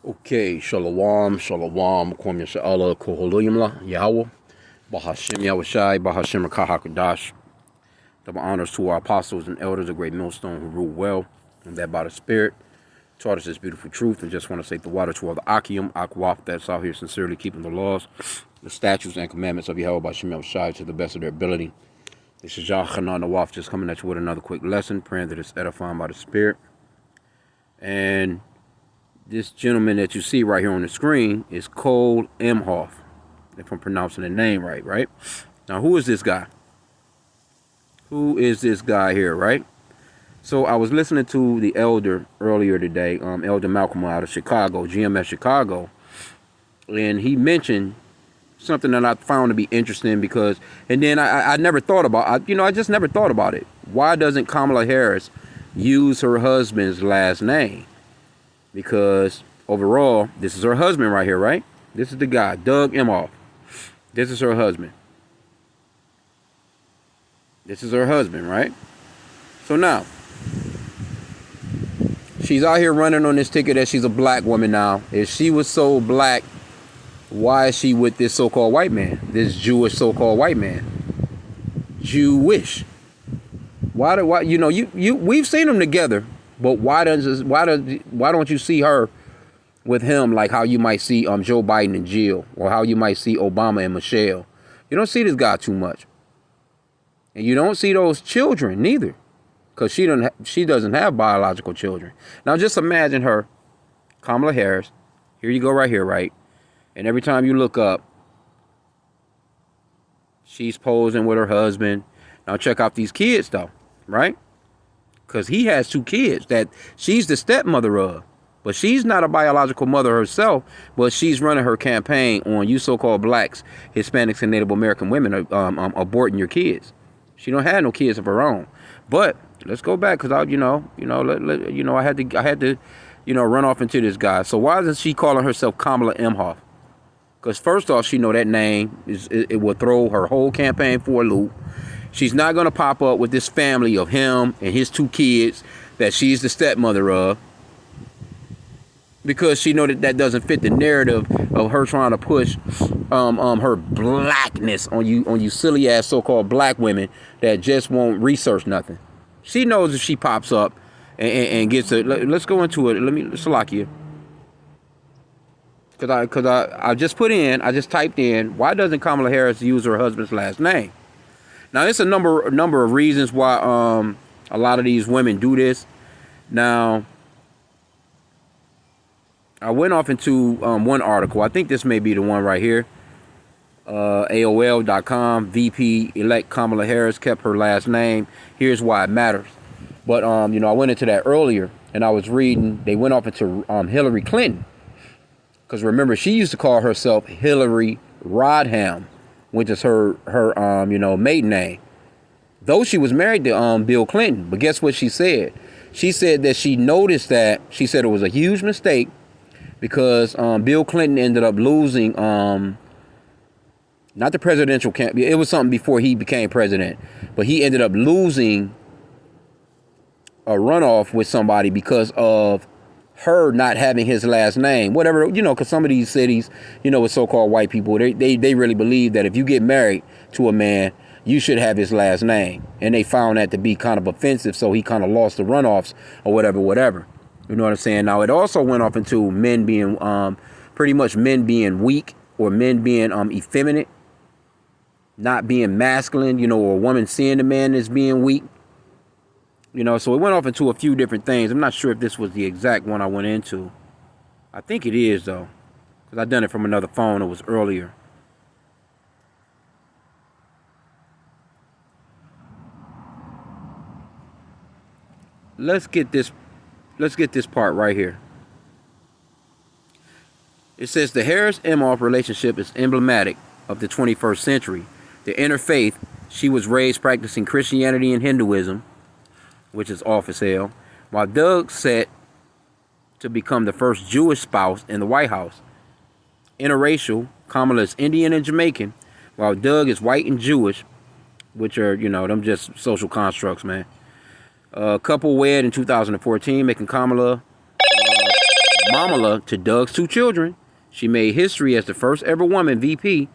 Okay, shalom, shalom, kwam yasha'Allah, koholuyimla, Yahweh, H.I.M H.I.M Kahakadash. Double honors to our apostles and elders, a great millstone who rule well, and that by the Spirit taught us this beautiful truth. And just want to say the water to all the H.I.M that's out here sincerely keeping the laws, the statutes, and commandments of Yahweh H.I.M to the best of their ability. This is Yachanan Nawaf just coming at you with another quick lesson, praying that it's edifying by the Spirit. And this gentleman that you see right here on the screen is called EMHOFF, if I'm pronouncing the name right? Now, who is this guy? Who is this guy here, right? So I was listening to the elder earlier today, Elder Malcolm out of Chicago, GMS Chicago, and he mentioned something that I found to be interesting because, and then I never thought about, I just never thought about it. Why doesn't Kamala Harris use her husband's last name? Because overall, this is her husband right here, right? This is the guy, Doug Emhoff. This is her husband. This is her husband, right? So now, she's out here running on this ticket that she's a black woman now. If she was so black, why is she with this so-called white man? This Jewish so-called white man? Jewish. Why we've seen them together. But why don't you see her with him like how you might see Joe Biden and Jill, or how you might see Obama and Michelle? You don't see this guy too much, and you don't see those children neither, because she doesn't have biological children. Now just imagine her, Kamala Harris. Here you go right here, right? And every time you look up, she's posing with her husband. Now check out these kids though, right? Because he has 2 kids that she's the stepmother of. But she's not a biological mother herself, but she's running her campaign on you so-called blacks, Hispanics, and Native American women aborting your kids. She don't have no kids of her own. But let's go back, because I had to run off into this guy. So why isn't she calling herself Kamala Emhoff? Because first off, she know that name it will throw her whole campaign for a loop. She's not going to pop up with this family of him and his 2 kids that she's the stepmother of, because she know that doesn't fit the narrative of her trying to push her blackness on you silly ass so-called black women that just won't research nothing. She knows if she pops up and gets it. Let's go into it. Let's lock you. Because I just typed in, why doesn't Kamala Harris use her husband's last name? Now, it's a number of reasons why a lot of these women do this. Now, I went off into one article. I think this may be the one right here. AOL.com, VP-elect Kamala Harris kept her last name. Here's why it matters. But, I went into that earlier, and I was reading. They went off into Hillary Clinton. Because remember, she used to call herself Hillary Rodham, which is her maiden name. Though she was married to Bill Clinton. But guess what she said? She said that she noticed that, she said it was a huge mistake because Bill Clinton ended up losing, not the presidential campaign. It was something before he became president. But he ended up losing a runoff with somebody because of her not having his last name, whatever, because some of these cities, with so-called white people, they really believe that if you get married to a man, you should have his last name. And they found that to be kind of offensive, so he kind of lost the runoffs or whatever. You know what I'm saying? Now, it also went off into men being, pretty much men being weak, or men being effeminate, not being masculine, or a woman seeing a man as being weak. So it went off into a few different things. I'm not sure if this was the exact one I went into. I think it is, though, because I done it from another phone. It was earlier. Let's get this part right here. It says the Harris-Emhoff relationship is emblematic of the 21st century. The interfaith, she was raised practicing Christianity and Hinduism, which is off as hell, while Doug set to become the first Jewish spouse in the White House. Interracial, Kamala is Indian and Jamaican, while Doug is white and Jewish, which are, them just social constructs, man. Couple wed in 2014, making Kamala Kamala to Doug's 2 children. She made history as the first ever woman VP,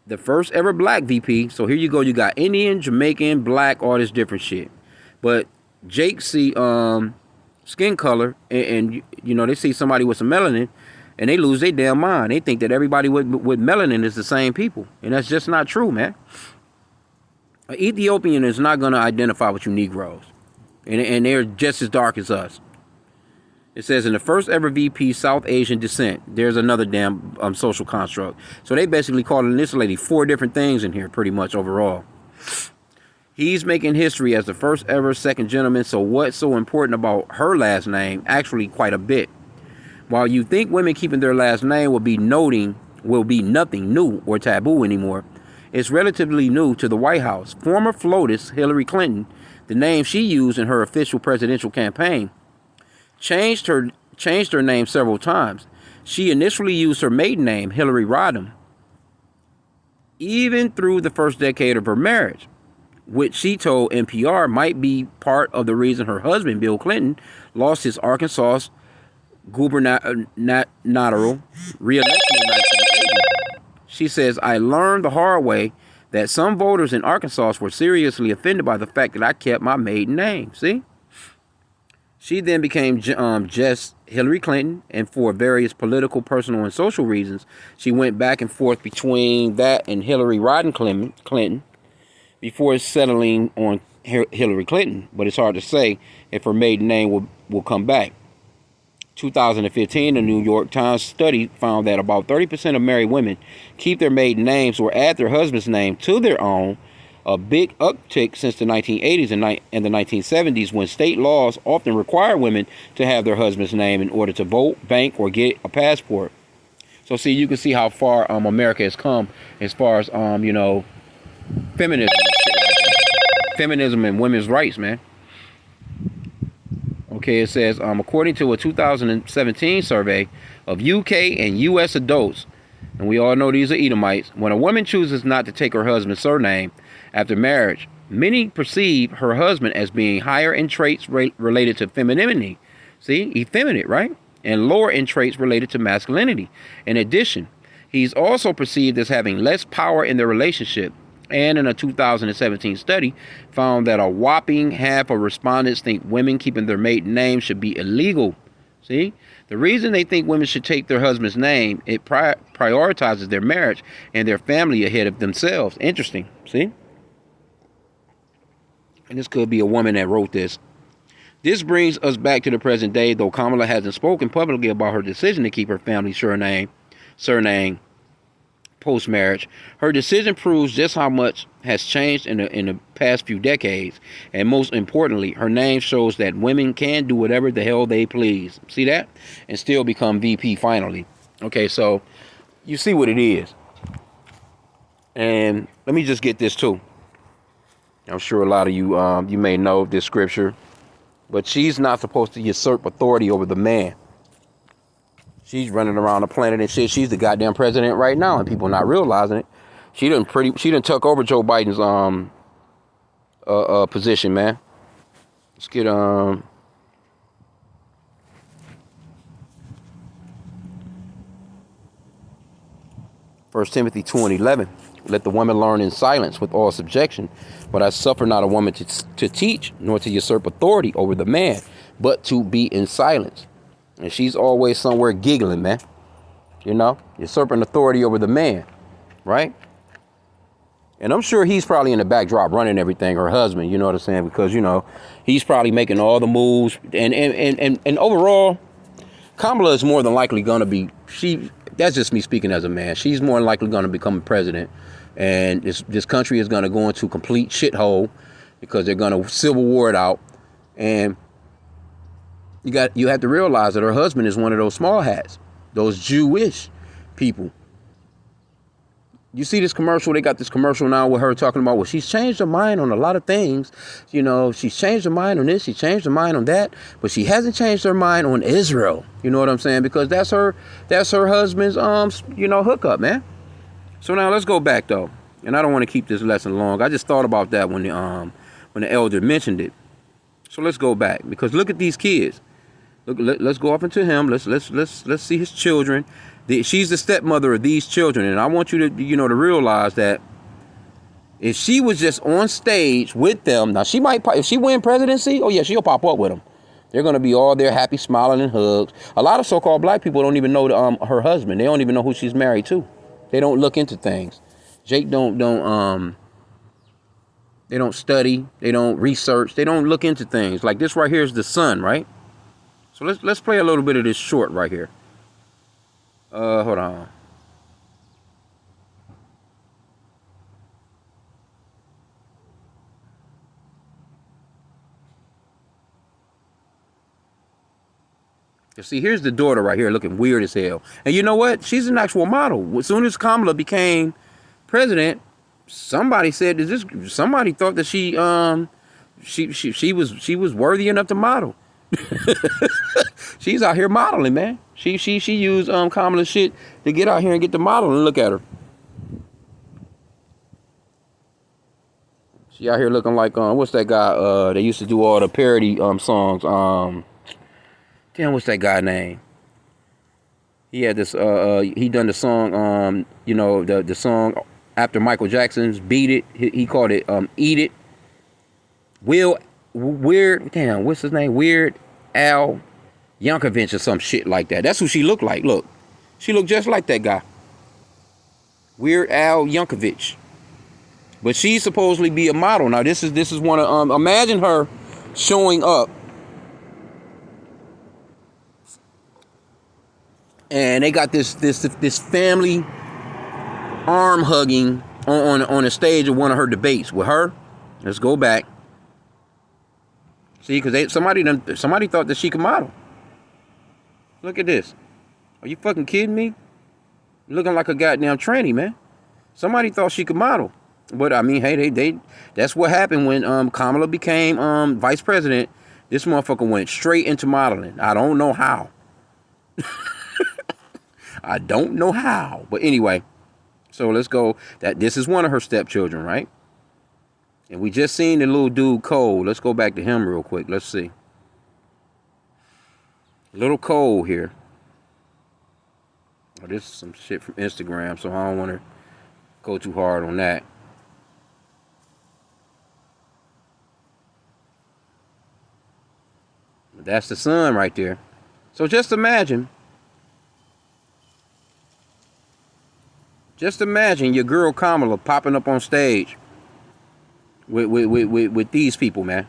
the first ever black VP. So here you go. You got Indian, Jamaican, black, all this different shit. But Jake see skin color and you know, they see somebody with some melanin and they lose their damn mind. They think that everybody with melanin is the same people. And that's just not true, man. An Ethiopian is not going to identify with you Negroes. And they're just as dark as us. It says, in the first ever VP South Asian descent. There's another damn social construct. So they basically calling this lady 4 different things in here, pretty much overall. He's making history as the first ever second gentleman. So what's so important about her last name? Actually, quite a bit. While you think women keeping their last name will be nothing new or taboo anymore, it's relatively new to the White House. Former FLOTUS Hillary Clinton, the name she used in her official presidential campaign, changed her name several times. She initially used her maiden name, Hillary Rodham, even through the first decade of her marriage, which she told NPR might be part of the reason her husband, Bill Clinton, lost his Arkansas gubernatorial re-election in 1980. She says, I learned the hard way that some voters in Arkansas were seriously offended by the fact that I kept my maiden name. See? She then became just Hillary Clinton, and for various political, personal, and social reasons, she went back and forth between that and Hillary Rodham Clinton before settling on Hillary Clinton. But it's hard to say if her maiden name will come back. 2015, a New York Times study found that about 30% of married women keep their maiden names or add their husband's name to their own, a big uptick since the 1980s and the 1970s, when state laws often require women to have their husband's name in order to vote, bank, or get a passport. So see, you can see how far America has come as far as you know, feminism and shit like that. Feminism and women's rights, man. Okay, it says, according to a 2017 survey of UK and US adults, and we all know these are Edomites, when a woman chooses not to take her husband's surname after marriage, many perceive her husband as being higher in traits related to femininity. See, effeminate, right? And lower in traits related to masculinity. In addition, he's also perceived as having less power in their relationship. And in a 2017 study, found that a whopping half of respondents think women keeping their maiden name should be illegal. See? The reason they think women should take their husband's name, it prioritizes their marriage and their family ahead of themselves. Interesting. See? And this could be a woman that wrote this. This brings us back to the present day, though Kamala hasn't spoken publicly about her decision to keep her family's surname post-marriage. Her decision proves just how much has changed in the past few decades. And most importantly, her name shows that women can do whatever the hell they please. See that? And still become VP finally. Okay, so you see what it is. And let me just get this too. I'm sure a lot of you you may know this scripture. But she's not supposed to usurp authority over the man. She's running around the planet and shit. She's the goddamn president right now, and people not realizing it. She done took over Joe Biden's position, man. Let's get 1 Timothy 2:11. Let the woman learn in silence with all subjection. But I suffer not a woman to teach, nor to usurp authority over the man, but to be in silence. And she's always somewhere giggling, man. You know, usurping authority over the man, right? And I'm sure he's probably in the backdrop running everything, her husband, you know what I'm saying? Because, you know, he's probably making all the moves. And overall, Kamala is more than likely going to be, that's just me speaking as a man. She's more than likely going to become president. And this country is going to go into a complete shithole because they're going to civil war it out. And you have to realize that her husband is one of those small hats, those Jewish people. You see this commercial? They got this commercial now with her talking about, well, she's changed her mind on a lot of things. You know, she's changed her mind on this. She changed her mind on that. But she hasn't changed her mind on Israel. You know what I'm saying? Because that's her husband's, hookup, man. So now let's go back, though. And I don't want to keep this lesson long. I just thought about that when the elder mentioned it. So let's go back. Because look at these kids. Look, let's go up into him. Let's see his children. She's the stepmother of these children, and I want you to to realize that if she was just on stage with them, now she might, if she win presidency, oh yeah, she'll pop up with them. They're gonna be all there, happy, smiling, and hugs. A lot of so-called black people don't even know her husband. They don't even know who she's married to. They don't look into things. Jake don't they don't study. They don't research. They don't look into things. Like this right here is the son, right? So let's play a little bit of this short right here. Hold on. You see, here's the daughter right here looking weird as hell. And you know what? She's an actual model. As soon as Kamala became president, somebody said somebody thought that she was worthy enough to model. She's out here modeling, man. She used Kamala's shit to get out here and get the model, and look at her. She out here looking like what's that guy? They used to do all the parody songs. Damn, what's that guy name? He had this. He done the song. The song after Michael Jackson's "Beat It." He called it "Eat It." Weird. Damn, what's his name? Weird Al Yankovic or some shit like that. That's who she looked like. Look, she looked just like that guy. Weird Al Yankovic. But she's supposedly be a model. Now this is one of imagine her showing up. And they got this family arm hugging on a stage of one of her debates with her. Let's go back. See, because somebody thought that she could model. Look at this. Are you fucking kidding me? Looking like a goddamn tranny, man. Somebody thought she could model. But I mean, hey, they that's what happened when Kamala became vice president. This motherfucker went straight into modeling. I don't know how. I don't know how. But anyway, so let's go. This is one of her stepchildren, right? And we just seen the little dude Cole. Let's go back to him real quick. Let's see. Little Cole here. Oh, this is some shit from Instagram, so I don't want to go too hard on that. But that's the son right there. So just imagine. Just imagine your girl Kamala popping up on stage with these people, man.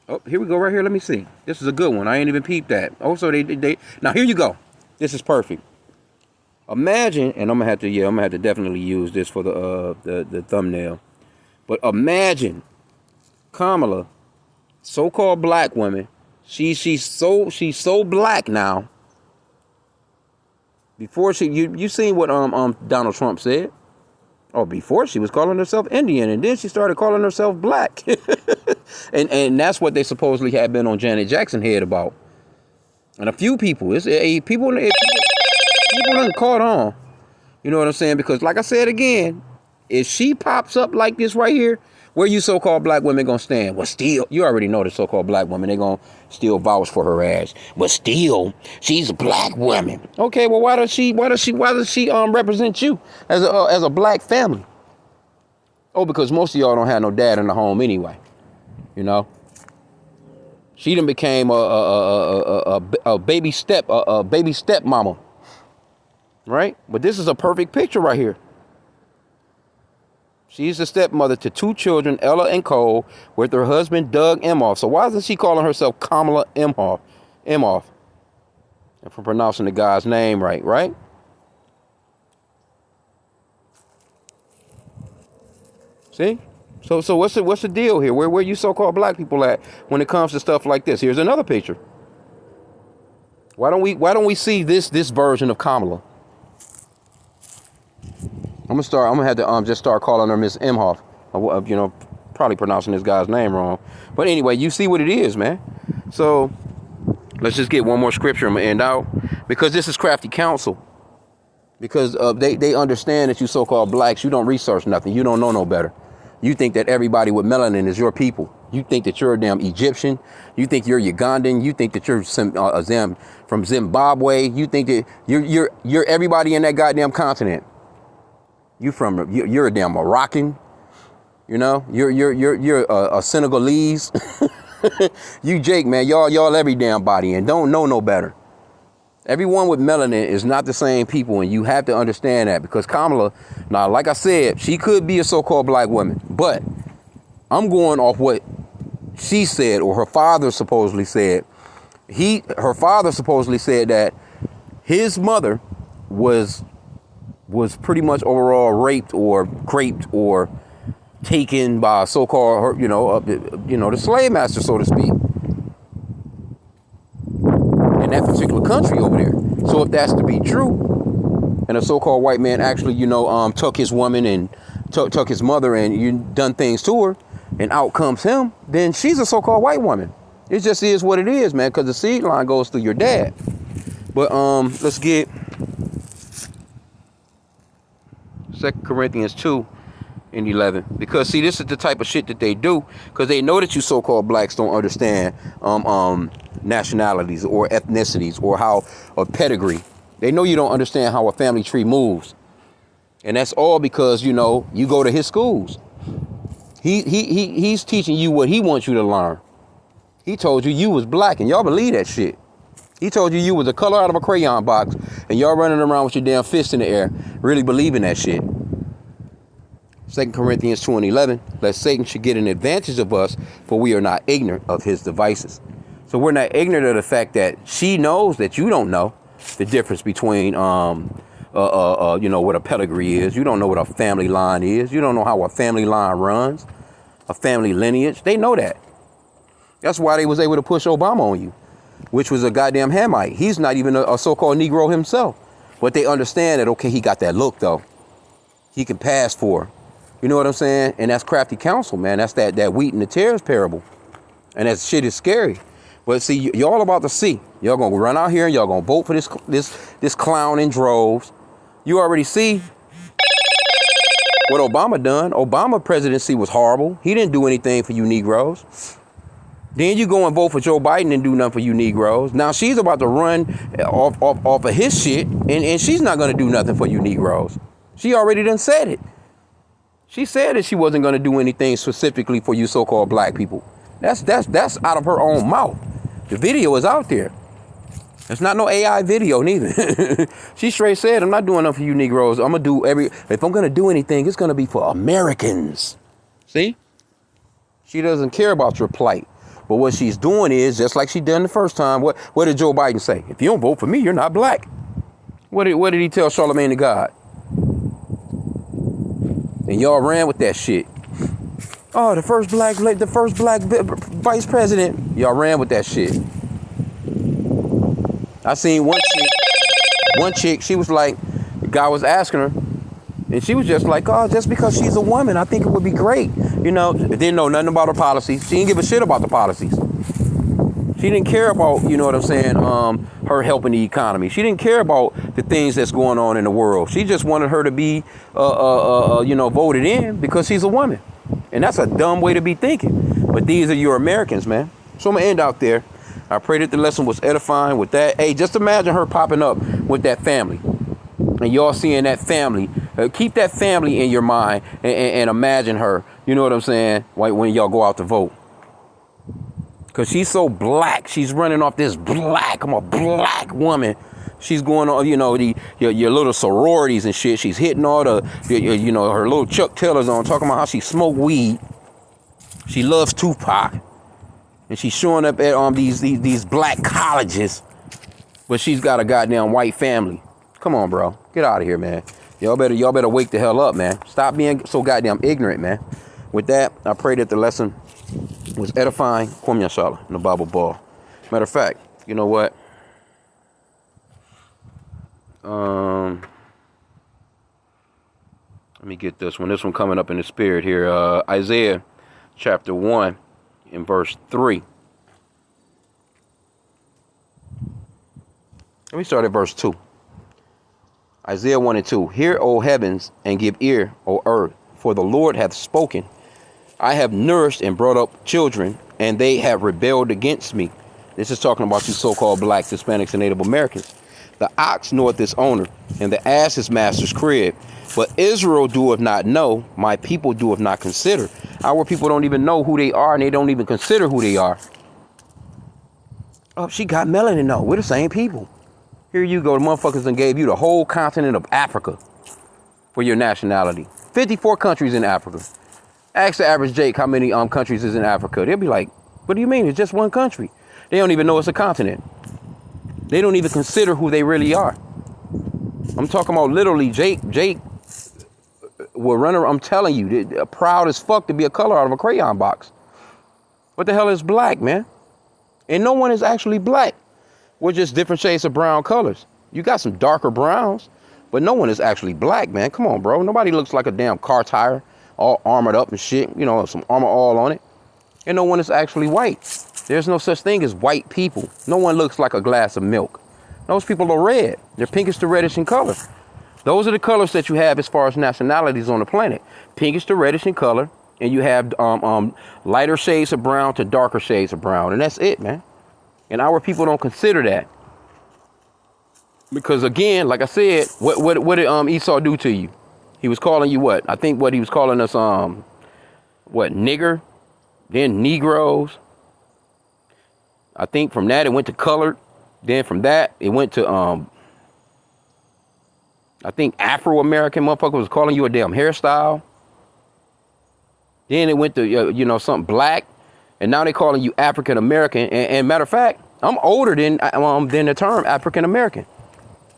Oh, here we go right here. Let me see. This is a good one. I ain't even peeped that. Oh, so they now here you go. This is perfect. Imagine, and I'm gonna have to definitely use this for the thumbnail. But imagine Kamala, so-called black woman. She's so black now. Before you seen what Donald Trump said? Or before she was calling herself Indian, and then she started calling herself black. and that's what they supposedly had been on Janet Jackson's head about. And a few people, people done caught on. You know what I'm saying? Because like I said again, if she pops up like this right here, where you so-called black women gonna stand? Well, still, you already know the so-called black women, they gonna still vouch for her ass. But still, she's a black woman. Okay, well, why does she represent you as a black family? Oh, because most of y'all don't have no dad in the home anyway. You know, she done became a baby step mama, right? But this is a perfect picture right here. She's the stepmother to two children, Ella and Cole, with her husband, Doug EMHOFF. So why isn't she calling herself Kamala EMHOFF? EMHOFF. If I'm pronouncing the guy's name right? See? So what's the deal here? Where you so-called black people at when it comes to stuff like this? Here's another picture. Why don't we see this version of Kamala? I'm gonna have to just start calling her Miss EMHOFF. Probably pronouncing this guy's name wrong. But anyway, you see what it is, man. So let's just get one more scripture. I'm gonna end out because this is crafty counsel. Because they understand that you so-called blacks, you don't research nothing. You don't know no better. You think that everybody with melanin is your people. You think that you're a damn Egyptian. You think you're Ugandan. You think that you're from Zimbabwe. You think that you're everybody in that goddamn continent. You're a damn Moroccan. You know, you're a Senegalese. You Jake, man, y'all every damn body and don't know no better. Everyone with melanin is not the same people, and you have to understand that, because Kamala, now, like I said, she could be a so-called black woman, but I'm going off what she said, or her father supposedly said. Her father supposedly said that his mother was pretty much overall raped or craped or taken by a so-called, the slave master, so to speak, in that particular country over there. So if that's to be true, and a so-called white man actually, took his woman and took his mother and you done things to her, and out comes him, then she's a so-called white woman. It just is what it is, man, because the seed line goes through your dad. But let's get 2 Corinthians 2:11, because see, this is the type of shit that they do, because they know that you so-called blacks don't understand nationalities or ethnicities or how a pedigree. They know you don't understand how a family tree moves, and that's all because you go to his schools. He's teaching you what he wants you to learn. He told you was black, and y'all believe that shit. He told you was a color out of a crayon box, and y'all running around with your damn fist in the air, really believing that shit. 2 Corinthians 2:11, lest Satan should get an advantage of us, for we are not ignorant of his devices. So we're not ignorant of the fact that she knows that you don't know the difference between, what a pedigree is. You don't know what a family line is. You don't know how a family line runs, a family lineage. They know that. That's why they was able to push Obama on you, which was a goddamn Hamite. He's not even a so-called Negro himself. But they understand that, okay, he got that look, though. He can pass for. You know what I'm saying? And that's crafty counsel, man. That's that wheat and the tares parable. And that shit is scary. But see, y'all about to see. Y'all gonna run out here and y'all gonna vote for this clown in droves. You already see what Obama done. Obama presidency was horrible. He didn't do anything for you Negroes. Then you go and vote for Joe Biden and do nothing for you Negroes. Now she's about to run off of his shit, and she's not gonna do nothing for you Negroes. She already done said it. She said that she wasn't gonna do anything specifically for you so-called black people. That's out of her own mouth. The video is out there. It's not no AI video neither. She straight said, I'm not doing nothing for you Negroes. I'm gonna do if I'm gonna do anything, it's gonna be for Americans. See? She doesn't care about your plight. But what she's doing is, just like she done the first time, what did Joe Biden say? If you don't vote for me, you're not black. What did he tell Charlemagne the God? And y'all ran with that shit. Oh, the first black vice president. Y'all ran with that shit. I seen one chick, she was like, the guy was asking her, and she was just like, oh, just because she's a woman, I think it would be great. Didn't know nothing about her policies. She didn't give a shit about the policies. She didn't care about, you know what I'm saying, her helping the economy. She didn't care about the things that's going on in the world. She just wanted her to be, voted in because she's a woman. And that's a dumb way to be thinking. But these are your Americans, man. So I'm going to end out there. I pray that the lesson was edifying with that. Hey, just imagine her popping up with that family. And y'all seeing that family. Keep that family in your mind and imagine her. You know what I'm saying? When y'all go out to vote. Because she's so black. She's running off this black. I'm a black woman. She's going on, your little sororities and shit. She's hitting all her little Chuck Taylors on, talking about how she smoked weed. She loves Tupac. And she's showing up at these black colleges. But she's got a goddamn white family. Come on, bro. Get out of here, man. Y'all better wake the hell up, man. Stop being so goddamn ignorant, man. With that, I pray that the lesson was edifying. Kwam Yashala in the Bible ball. Matter of fact, you know what? Let me get this one. This one coming up in the spirit here. Isaiah chapter 1 and verse 3. Let me start at verse 2. Isaiah 1 and 2. Hear, O heavens, and give ear, O earth, for the Lord hath spoken. I have nourished and brought up children, and they have rebelled against me. This is talking about you so-called blacks, Hispanics, and Native Americans. The ox knoweth his owner, and the ass his master's crib. But Israel doeth not know, my people doeth not consider. Our people don't even know who they are, and they don't even consider who they are. Oh, she got melanin though. We're the same people. Here you go. The motherfuckers done gave you the whole continent of Africa for your nationality. 54 countries in Africa. Ask the average Jake how many countries is in Africa. They'll be like, what do you mean? It's just one country. They don't even know it's a continent. They don't even consider who they really are. I'm talking about literally Jake will run around. I'm telling you, they're proud as fuck to be a color out of a crayon box. What the hell is black, man? And no one is actually black. We're just different shades of brown colors. You got some darker browns, but no one is actually black, man. Come on, bro. Nobody looks like a damn car tire, all armored up and shit. You know, some armor all on it. And no one is actually white. There's no such thing as white people. No one looks like a glass of milk. Those people are red. They're pinkish to reddish in color. Those are the colors that you have as far as nationalities on the planet. Pinkish to reddish in color. And you have lighter shades of brown to darker shades of brown. And that's it, man. And our people don't consider that. Because again, like I said, what did Esau do to you? He was calling you what? I think what he was calling us, what, nigger? Then Negroes. I think from that it went to colored. Then from that it went to I think Afro-American motherfucker was calling you a damn hairstyle. Then it went to you know, something black, and now they calling you African American. And matter of fact, I'm older than the term African American.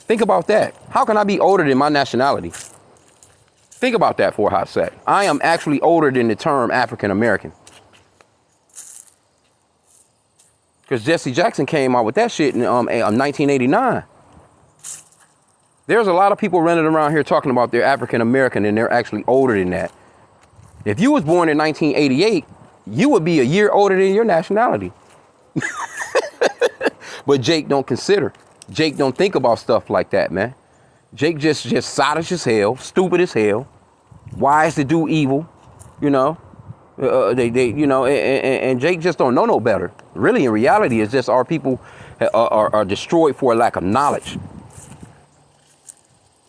Think about that. How can I be older than my nationality? Think about that for a hot sec. I am actually older than the term African American. Because Jesse Jackson came out with that shit in 1989. There's a lot of people running around here talking about they're African American and they're actually older than that. If you was born in 1988, you would be a year older than your nationality. But Jake don't consider. Jake don't think about stuff like that, man. Jake just sottish as hell, stupid as hell, wise to do evil, you know. You know, and Jake just don't know no better. Really, in reality, it's just our people are destroyed for a lack of knowledge.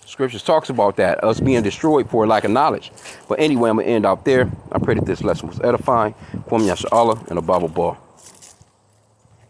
Scriptures talks about that, us being destroyed for a lack of knowledge. But anyway, I'm going to end out there. I pray that this lesson was edifying. Kwame Yasha Allah and a Bible ball.